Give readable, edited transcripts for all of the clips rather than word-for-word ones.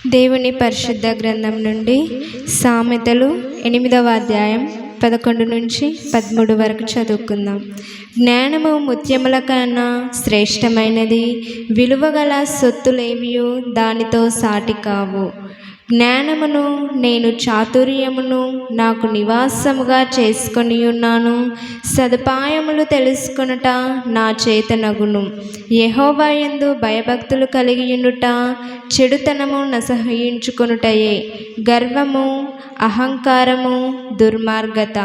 దేవుని పరిశుద్ధ గ్రంథం నుండి సామెతలు 8వ అధ్యాయం 11 నుంచి 13 వరకు చదువుకుందాం. జ్ఞానము ముత్యముల కన్నా శ్రేష్టమైనది, విలువగల సొత్తులేవియు దానితో సాటి కావు. జ్ఞానమును నేను చాతుర్యమును నాకు నివాసముగా చేసుకొని ఉన్నాను. సదుపాయములు తెలుసుకొనుట నా చేతనగును. యెహోవా యందు భయభక్తులు కలిగి ఉండుట చెడుతనము నసహించుకొనుటయే. గర్వము, అహంకారము, దుర్మార్గత,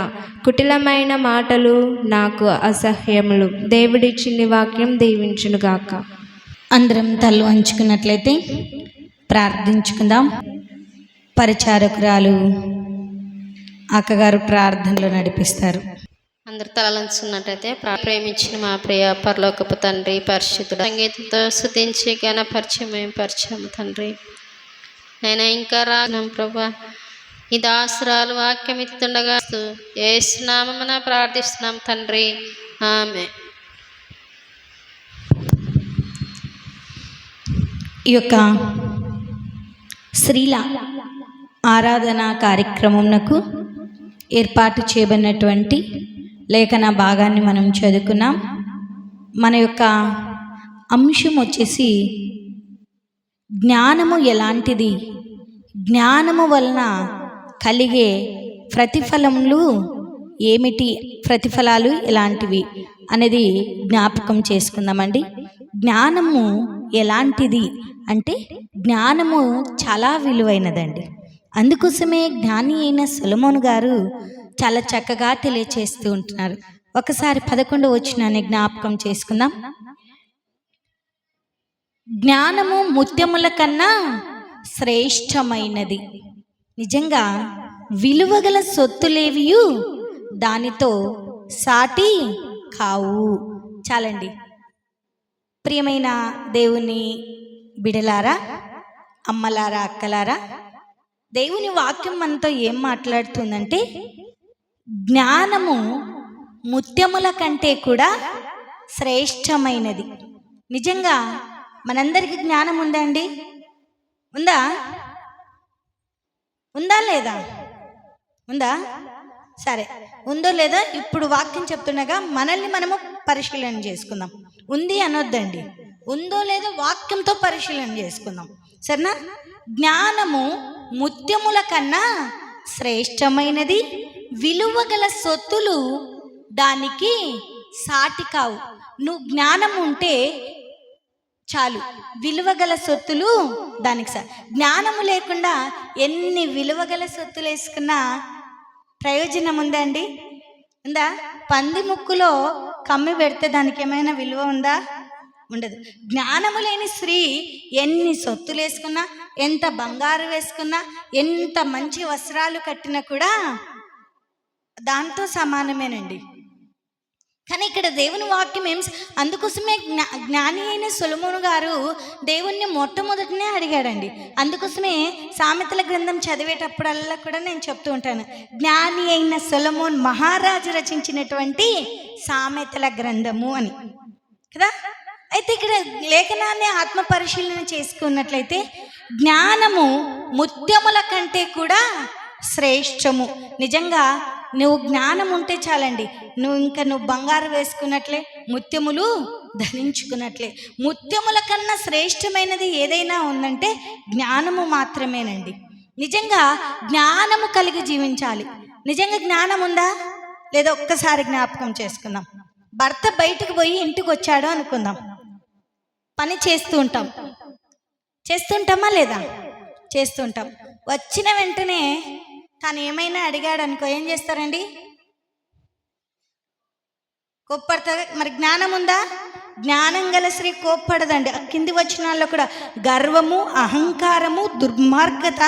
కుటిలమైన మాటలు నాకు అసహ్యములు. దేవుడిచ్చిన వాక్యం దీవించునుగాక. అందరం తల్లు వంచుకున్నట్లయితే ప్రార్థించుకుందాం. పరిచారకురాలు అక్కగారు ప్రార్థనలో నడిపిస్తారు. అందరు తలలంచుకున్నట్టయితే ప్రేమించిన మా ప్రియ పరలోకపు తండ్రి, పరిశుద్ధుడు, సంగీతంతో స్తుతించి ఘనపరిచయం పరిచయం తండ్రి. నేను ఇంకా రాను ప్రభా, ఈ దాసురాలు వాక్యం ఇస్తుండగా యేసు నామమున ప్రార్థిస్తున్నాం తండ్రి, ఆమె. ఈ యొక్క స్త్రీల ఆరాధన కార్యక్రమంకు ఏర్పాటు చేయబడినటువంటి లేఖన భాగాన్ని మనం చదువుకున్నాం. మన యొక్క అంశం వచ్చేసి జ్ఞానము ఎలాంటిది, జ్ఞానము వలన కలిగే ప్రతిఫలములు ఏమిటి, ప్రతిఫలాలు ఎలాంటివి అనేది జ్ఞాపకం చేసుకుందామండి. జ్ఞానము ఎలాంటిది అంటే జ్ఞానము చాలా విలువైనదండి. అందుకోసమే జ్ఞాని అయిన సొలొమోను గారు చాలా చక్కగా తెలియచేస్తూ ఉంటున్నారు. ఒకసారి 11వ వచనాన్ని జ్ఞాపకం చేసుకుందాం. జ్ఞానము ముత్యముల కన్నా శ్రేష్టమైనది, నిజంగా విలువగల సొత్తులేవియు దానితో సాటి కావు. చాలండి. ప్రియమైన దేవుని బిడలారా, అమ్మలారా, అక్కలారా, దేవుని వాక్యం మనతో ఏం మాట్లాడుతుందంటే జ్ఞానము ముత్యముల కంటే కూడా శ్రేష్టమైనది. నిజంగా మనందరికీ జ్ఞానం ఉందా అండి? ఉందా? ఉందా లేదా? ఉందా? సరే, ఉందో లేదా ఇప్పుడు వాక్యం చెప్తుండగా మనల్ని మనము పరిశీలన చేసుకుందాం. ఉంది అనొద్దండి, ఉందో లేదో వాక్యంతో పరిశీలన చేసుకుందాం, సరేనా? జ్ఞానము ముత్యముల కన్నా శ్రేష్టమైనది, విలువగల సొత్తులు దానికి సాటి కావు. నువ్వు జ్ఞానం ఉంటే చాలు, విలువగల సొత్తులు దానికి జ్ఞానము లేకుండా ఎన్ని విలువగల సొత్తులు వేసుకున్నా ప్రయోజనం ఉందా అండి? ఉందా? పంది ముక్కులో కమ్మి పెడితే దానికి ఏమైనా విలువ ఉందా? ఉండదు. జ్ఞానము లేని స్త్రీ ఎన్ని సొత్తులు వేసుకున్నా, ఎంత బంగారు వేసుకున్నా, ఎంత మంచి వస్త్రాలు కట్టినా కూడా దాంతో సమానమేనండి. కానీ ఇక్కడ దేవుని వాక్యం అందుకోసమే జ్ఞాని అయిన సొలొమోను గారు దేవుణ్ణి మొట్టమొదటినే అడిగాడండి. అందుకోసమే సామెతల గ్రంథం చదివేటప్పుడల్లా కూడా నేను చెప్తూ ఉంటాను, జ్ఞాని అయిన సొలొమోన్ మహారాజు రచించినటువంటి సామెతల గ్రంథము అని కదా. అయితే ఇక్కడ లేఖనాన్ని ఆత్మ పరిశీలన చేసుకున్నట్లయితే జ్ఞానము ముత్యముల కంటే కూడా శ్రేష్టము. నిజంగా నువ్వు జ్ఞానం ఉంటే చాలండి, నువ్వు బంగారు వేసుకున్నట్లే, ముత్యములు ధరించుకున్నట్లే. ముత్యముల కన్నా శ్రేష్టమైనది ఏదైనా ఉందంటే జ్ఞానము మాత్రమేనండి. నిజంగా జ్ఞానము కలిగి జీవించాలి. నిజంగా జ్ఞానం ఉందా లేదా ఒక్కసారి జ్ఞాపకం చేసుకుందాం. భర్త బయటకు పోయి ఇంటికి వచ్చాడు అనుకుందాం, పని చేస్తుంటామా లేదా? చేస్తుంటాం. వచ్చిన వెంటనే తను ఏమైనా అడిగాడు అనుకో, ఏం చేస్తారండి? కోప్పడతారు. మరి జ్ఞానం ఉందా? జ్ఞానం గల స్త్రీ కోప్పడదండి. ఆ కింది వచనాల్లో కూడా గర్వము, అహంకారము, దుర్మార్గత,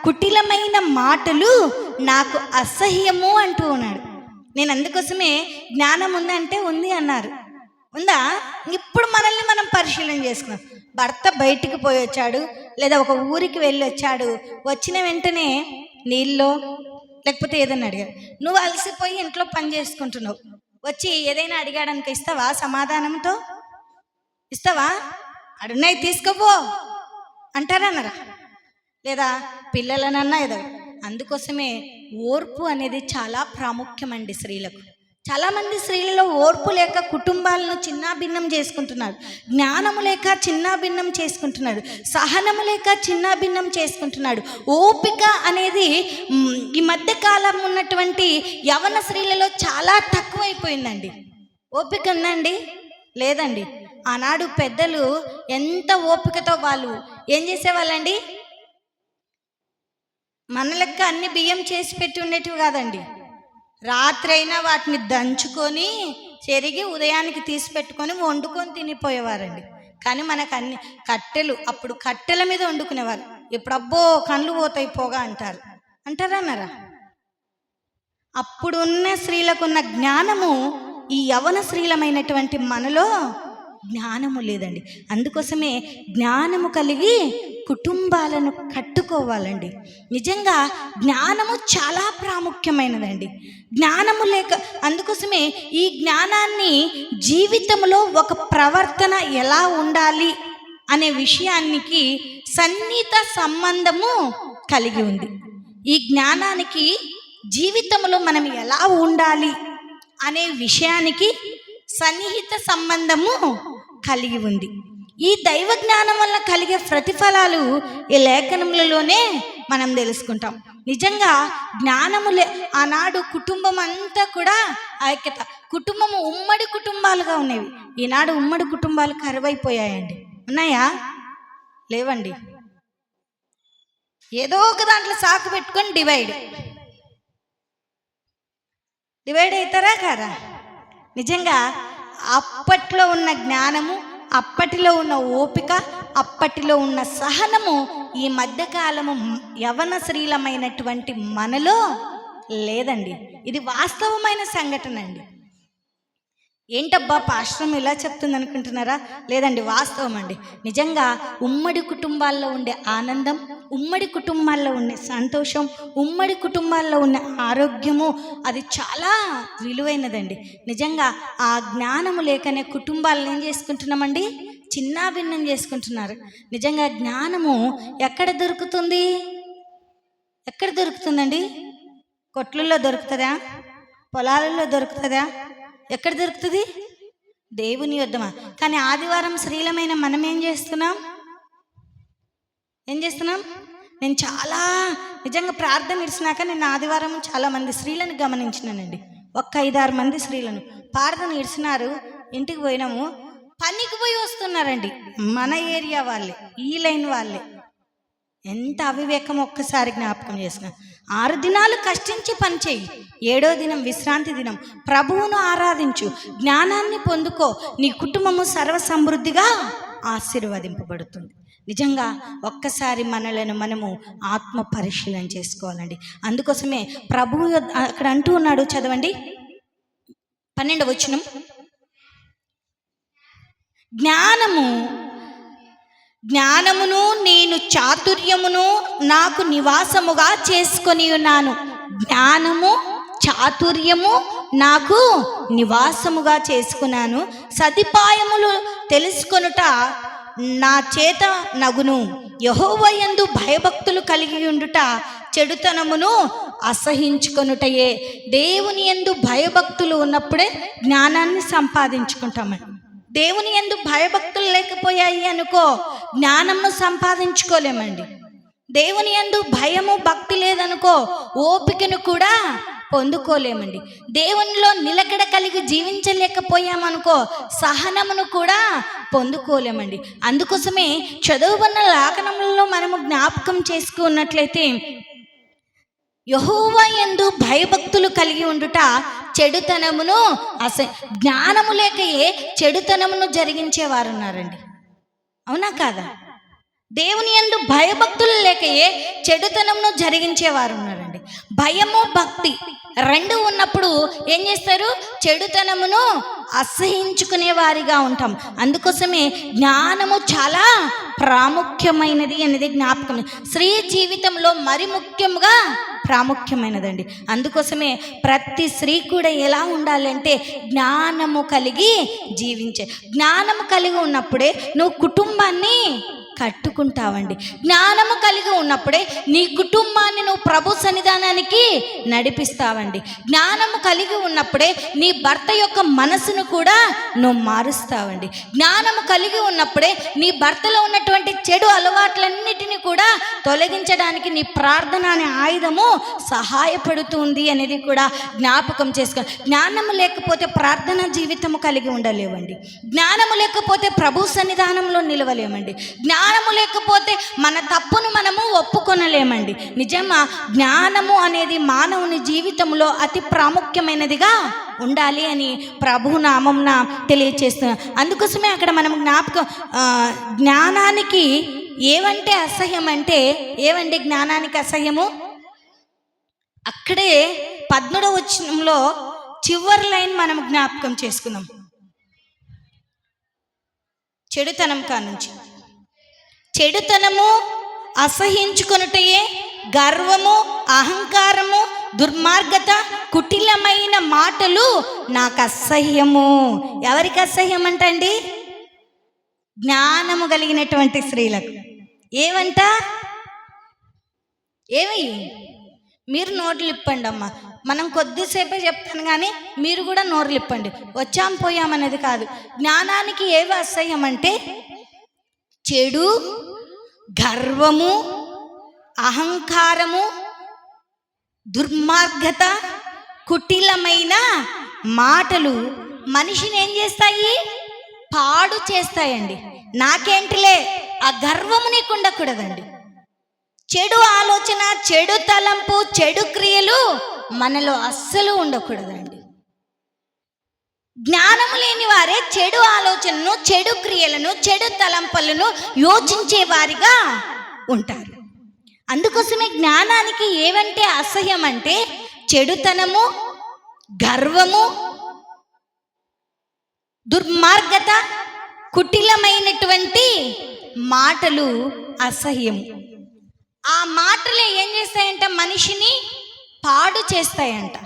కుటిలమైన మాటలు నాకు అసహ్యము అంటూ ఉన్నాడు. నేను అందుకోసమే జ్ఞానం ఉందంటే ఉంది అన్నారు. ఉందా? ఇప్పుడు మనల్ని మనం పరిశీలన చేసుకున్నాం. భర్త బయటికి పోయి వచ్చాడు, లేదా ఒక ఊరికి వెళ్ళి వచ్చాడు, వచ్చిన వెంటనే నీళ్ళో లేకపోతే ఏదైనా అడిగాడు. నువ్వు అలసిపోయి ఇంట్లో పని చేసుకుంటున్నావు, వచ్చి ఏదైనా అడిగాడనుకో ఇస్తావా? సమాధానంతో ఇస్తావా? అడున్నాయి తీసుకోపో అంటారా అన్నారా? లేదా పిల్లలనన్నా ఎదగ. అందుకోసమే ఓర్పు అనేది చాలా ప్రాముఖ్యమండి స్త్రీలకు. చాలామంది స్త్రీలలో ఓర్పు లేక కుటుంబాలను చిన్నాభిన్నం చేసుకుంటున్నారు, జ్ఞానము లేక చిన్నాభిన్నం చేసుకుంటున్నాడు, సహనము లేక చిన్నాభిన్నం చేసుకుంటున్నాడు. ఓపిక అనేది ఈ మధ్య కాలం ఉన్నటువంటి యవన స్త్రీలలో చాలా తక్కువైపోయిందండి. ఓపిక ఉందండి? లేదండి. ఆనాడు పెద్దలు ఎంత ఓపికతో వాళ్ళు ఏం చేసేవాళ్ళండి? మన లెక్క అన్ని బియ్యం చేసి పెట్టి ఉండేటివి కాదండి. రాత్రి అయినా వాటిని దంచుకొని చెరిగి ఉదయానికి తీసి పెట్టుకొని వండుకొని తినిపోయేవారండి. కానీ మనకు అన్ని కట్టెలు, అప్పుడు కట్టెల మీద వండుకునేవారు. ఇప్పుడు అబ్బో కళ్ళు పోతాయి పొగ అంటారా అన్నారా? అప్పుడు ఉన్న స్త్రీలకున్న జ్ఞానము ఈ యవన స్త్రీలమైనటువంటి మనలో జ్ఞానము లేదండి. అందుకోసమే జ్ఞానము కలిగి కుటుంబాలను కట్టుకోవాలండి. నిజంగా జ్ఞానము చాలా ప్రాముఖ్యమైనదండి. జ్ఞానము లేక, అందుకోసమే ఈ జ్ఞానాన్ని జీవితంలో ఒక ప్రవర్తన ఎలా ఉండాలి అనే విషయానికి సన్నిహిత సంబంధము కలిగి ఉంది. ఈ జ్ఞానానికి జీవితంలో మనం ఎలా ఉండాలి అనే విషయానికి సన్నిహిత సంబంధము కలిగి ఉంది. ఈ దైవ జ్ఞానం వల్ల కలిగే ప్రతిఫలాలు ఈ లేఖనములలోనే మనం తెలుసుకుంటాం. నిజంగా జ్ఞానములే ఆనాడు కుటుంబం అంతా కూడా ఐక్యత, కుటుంబము ఉమ్మడి కుటుంబాలుగా ఉండేవి. ఈనాడు ఉమ్మడి కుటుంబాలు కరువైపోయాయండి. ఉన్నాయా? లేవండి. ఏదో ఒక దాంట్లో సాకు పెట్టుకొని డివైడ్ అవుతారా కాదా? నిజంగా అప్పట్లో ఉన్న జ్ఞానము, అప్పటిలో ఉన్న ఓపిక, అప్పటిలో ఉన్న సహనము ఈ మధ్యకాలము యవన స్త్రీలమైనటువంటి మనలో లేదండి. ఇది వాస్తవమైన సంఘటన అండి. ఏంటబ్బా పాశ్రం ఇలా చెప్తుంది అనుకుంటున్నారా? లేదండి, వాస్తవం అండి. నిజంగా ఉమ్మడి కుటుంబాల్లో ఉండే ఆనందం, ఉమ్మడి కుటుంబాల్లో ఉండే సంతోషం, ఉమ్మడి కుటుంబాల్లో ఉన్న ఆరోగ్యము అది చాలా విలువైనదండి. నిజంగా ఆ జ్ఞానము లేకనే కుటుంబాలను ఏం చేసుకుంటున్నామండి? చిన్నాభిన్నం చేసుకుంటున్నారు. నిజంగా జ్ఞానము ఎక్కడ దొరుకుతుంది? ఎక్కడ దొరుకుతుందండి? కొట్లలో దొరుకుతుందా? పొలాలలో దొరుకుతుందా? ఎక్కడ దొరుకుతుంది? దేవుని యొద్దమా. కానీ ఆదివారం స్త్రీలమైన మనం ఏం చేస్తున్నాం? నేను చాలా నిజంగా ప్రార్థన ఇడిచినాక నేను ఆదివారం చాలామంది స్త్రీలను గమనించినానండి. 5-6 మంది స్త్రీలను ప్రార్థన ఇడిచినారు. ఇంటికి పోయినాము, పనికి పోయి వస్తున్నారండి. మన ఏరియా వాళ్ళే, ఈ లైన్ వాళ్ళే. ఎంత అవివేకం ఒక్కసారి జ్ఞాపకం చేసుకున్నాం. 6 దినాలు కష్టించి పని చేయి, 7వ దినం విశ్రాంతి దినం. ప్రభువును ఆరాధించు, జ్ఞానాన్ని పొందుకో, నీ కుటుంబము సర్వసమృద్ధిగా ఆశీర్వదింపబడుతుంది. నిజంగా ఒక్కసారి మనలను మనము ఆత్మ పరిశీలన చేసుకోవాలండి. అందుకోసమే ప్రభువు అక్కడ అంటూ ఉన్నాడు, చదవండి 12వ వచనం. జ్ఞానమును నేను చాతుర్యమును నాకు నివాసముగా చేసుకొని ఉన్నాను. జ్ఞానము చాతుర్యము నాకు నివాసముగా చేసుకున్నాను. సదుపాయములు తెలుసుకొనుట నా చేత నగును. యెహోవా యందు భయభక్తులు కలిగి ఉండుట చెడుతనమును అసహించుకొనుటయే. దేవుని యందు భయభక్తులు ఉన్నప్పుడే జ్ఞానాన్ని సంపాదించుకుంటామండి. దేవుని యందు భయభక్తులు లేకపోయాయి అనుకో, జ్ఞానము సంపాదించుకోలేమండి. దేవుని యందు భయము భక్తి లేదనుకో, ఓపికను కూడా పొందుకోలేమండి. దేవునిలో నిలకడ కలిగి జీవించలేకపోయామనుకో, సహనమును కూడా పొందుకోలేమండి. అందుకోసమే చదువుకున్న లేఖనములలో మనము జ్ఞాపకం చేసుకున్నట్లయితే, యెహోవా యందు భయభక్తులు కలిగి ఉండుట చెడుతనమును జ్ఞానము లేకయే చెడుతనమును జరిగించేవారు ఉన్నారండి. అవునా కాదా? దేవుని యందు భయభక్తులు లేకయే చెడుతనమును జరిగించేవారు ఉన్నారండి. భయము భక్తి 2 ఉన్నప్పుడు ఏం చేస్తారు? చెడుతనమును అసహించుకునే వారిగా ఉంటాం. అందుకోసమే జ్ఞానము చాలా ప్రాముఖ్యమైనది అనేది జ్ఞాపకం. స్త్రీ జీవితంలో మరి ముఖ్యంగా ప్రాముఖ్యమైనదండి. అందుకోసమే ప్రతి స్త్రీ కూడా ఎలా ఉండాలంటే జ్ఞానము కలిగి జీవించే. జ్ఞానము కలిగి ఉన్నప్పుడే నువ్వు కుటుంబాన్ని కట్టుకుంటావండి. జ్ఞానము కలిగి ఉన్నప్పుడే నీ కుటుంబాన్ని నువ్వు ప్రభు సన్నిధానానికి నడిపిస్తావండి. జ్ఞానము కలిగి ఉన్నప్పుడే నీ భర్త యొక్క మనసును కూడా నువ్వు మారుస్తావండి. జ్ఞానము కలిగి ఉన్నప్పుడే నీ భర్తలో ఉన్నటువంటి చెడు అలవాట్లన్నిటినీ కూడా తొలగించడానికి నీ ప్రార్థన అనే ఆయుధము సహాయపడుతుంది అనేది కూడా జ్ఞాపకం చేసుకో. జ్ఞానము లేకపోతే ప్రార్థన జీవితము కలిగి ఉండలేవండి. జ్ఞానము లేకపోతే ప్రభు సన్నిధానంలో నిలవలేమండి. జ్ఞానము లేకపోతే మన తప్పును మనము ఒప్పుకొనలేమండి. నిజమా? జ్ఞానము అనేది మానవుని జీవితంలో అతి ప్రాముఖ్యమైనదిగా ఉండాలి అని ప్రభు నామంన తెలియచేస్తున్నాం. అందుకోసమే అక్కడ మనం జ్ఞానానికి ఏవంటే అసహ్యం అంటే ఏవండి జ్ఞానానికి అసహ్యము? అక్కడే 13వ వచనంలో చివరి లైన్ మనం జ్ఞాపకం చేసుకున్నాం. చెడుతనం కానుంచి చెడుతనము అసహించుకొనుటయే గర్వము, అహంకారము, దుర్మార్గత, కుటిలమైన మాటలు నాకు అసహ్యము. ఎవరికి అసహ్యం అంటండి? జ్ఞానము కలిగినటువంటి స్త్రీలకు. ఏమంట? ఏమి? మీరు నోట్లు ఇప్పండి అమ్మా. మనం కొద్దిసేపే చెప్తాను కానీ మీరు కూడా నోర్లు ఇప్పండి. వచ్చాం పోయామనేది కాదు. జ్ఞానానికి ఏవి అసహ్యం అంటే చెడు, గర్వము, అహంకారము, దుర్మార్గత, కుటిలమైన మాటలు మనిషిని ఏం చేస్తాయి? పాడు చేస్తాయండి. నాకేంటిలే ఆ గర్వము నీకు ఉండకూడదండి. చెడు ఆలోచన, చెడు తలంపు, చెడు క్రియలు మనలో అస్సలు ఉండకూడదండి. జ్ఞానము లేని వారే చెడు ఆలోచనను, చెడు క్రియలను, చెడు తలంపులను యోచించే వారిగా ఉంటారు. అందుకోసమే జ్ఞానానికి ఏవంటే అసహ్యం అంటే చెడుతనము, గర్వము, దుర్మార్గత, కుటిలమైనటువంటి మాటలు అసహ్యము. ఆ మాటలే ఏం చేస్తాయంట? మనిషిని పాడు చేస్తాయంట.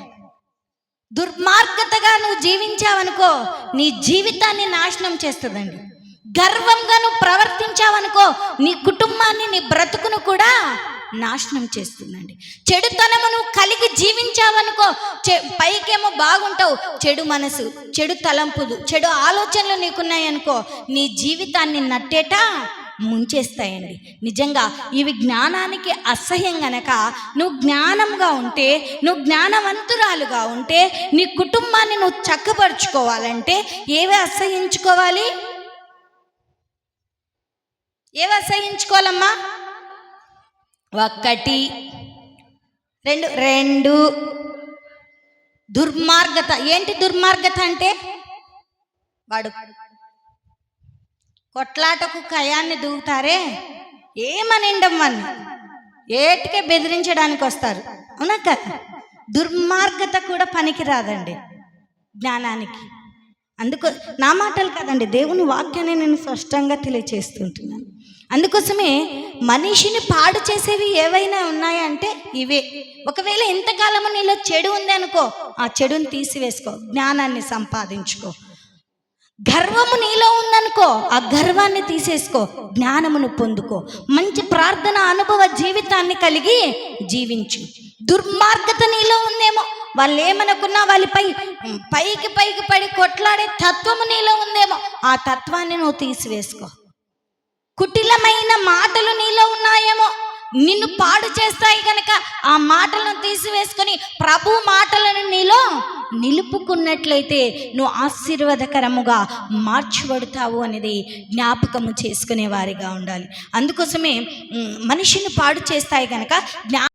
దుర్మార్గతగా నువ్వు జీవించావనుకో నీ జీవితాన్ని నాశనం చేస్తుందండి. గర్వంగా నువ్వు ప్రవర్తించావనుకో నీ కుటుంబాన్ని, నీ బ్రతుకును కూడా నాశనం చేస్తుందండి. చెడుతనము నువ్వు కలిగి జీవించావనుకో పైకేమో బాగుంటావు, చెడు మనసు, చెడు తలంపులు, చెడు ఆలోచనలు నీకున్నాయనుకో నీ జీవితాన్ని నట్టేట ముంచేస్తాయండి. నిజంగా ఇవి జ్ఞానానికి అసహ్యం గనక నువ్వు జ్ఞానంగా ఉంటే, నువ్వు జ్ఞానవంతురాలుగా ఉంటే, నీ కుటుంబాన్ని నువ్వు చక్కపరుచుకోవాలంటే ఏవి అసహ్యించుకోవాలి? ఏవి అసహ్యించుకోవాలమ్మా? 1, 2 దుర్మార్గత. ఏంటి దుర్మార్గత అంటే? వాడు కొట్లాటకు కయాన్ని దూకుతారే, ఏమనిండమ్మని ఏటికే బెదిరించడానికి వస్తారు. అవునా కదా? దుర్మార్గత కూడా పనికిరాదండి జ్ఞానానికి. అందుకో నా మాటలు కాదండి, దేవుని వాక్యాన్ని నేను స్పష్టంగా తెలియచేస్తుంటున్నాను. అందుకోసమే మనిషిని పాడు చేసేవి ఏవైనా ఉన్నాయంటే ఇవే. ఒకవేళ ఎంతకాలము నీలో చెడు ఉంది అనుకో, ఆ చెడుని తీసివేసుకో, జ్ఞానాన్ని సంపాదించుకో. గర్వము నీలో ఉందనుకో, ఆ గర్వాన్ని తీసేసుకో, జ్ఞానమును పొందుకో. మంచి ప్రార్థన అనుభవ జీవితాన్ని కలిగి జీవించు. దుర్మార్గత నీలో ఉందేమో, వాళ్ళు ఏమనుకున్నా వాళ్ళపై పైకి పడి కొట్లాడే తత్వము నీలో ఉందేమో, ఆ తత్వాన్ని నువ్వు తీసివేసుకో. కుటిలమైన మాటలు నీలో ఉన్నాయేమో, నిన్ను పాడు చేస్తాయి కనుక ఆ మాటలను తీసివేసుకొని ప్రభు మాటలను నీలో నిలుపుకున్నట్లయితే నువ్వు ఆశీర్వాదకరముగా మార్చబడతావు అనేది జ్ఞాపకము చేసుకునే వారిగా ఉండాలి. అందుకోసమే మనిషిని పాడు చేస్తాయి కనుక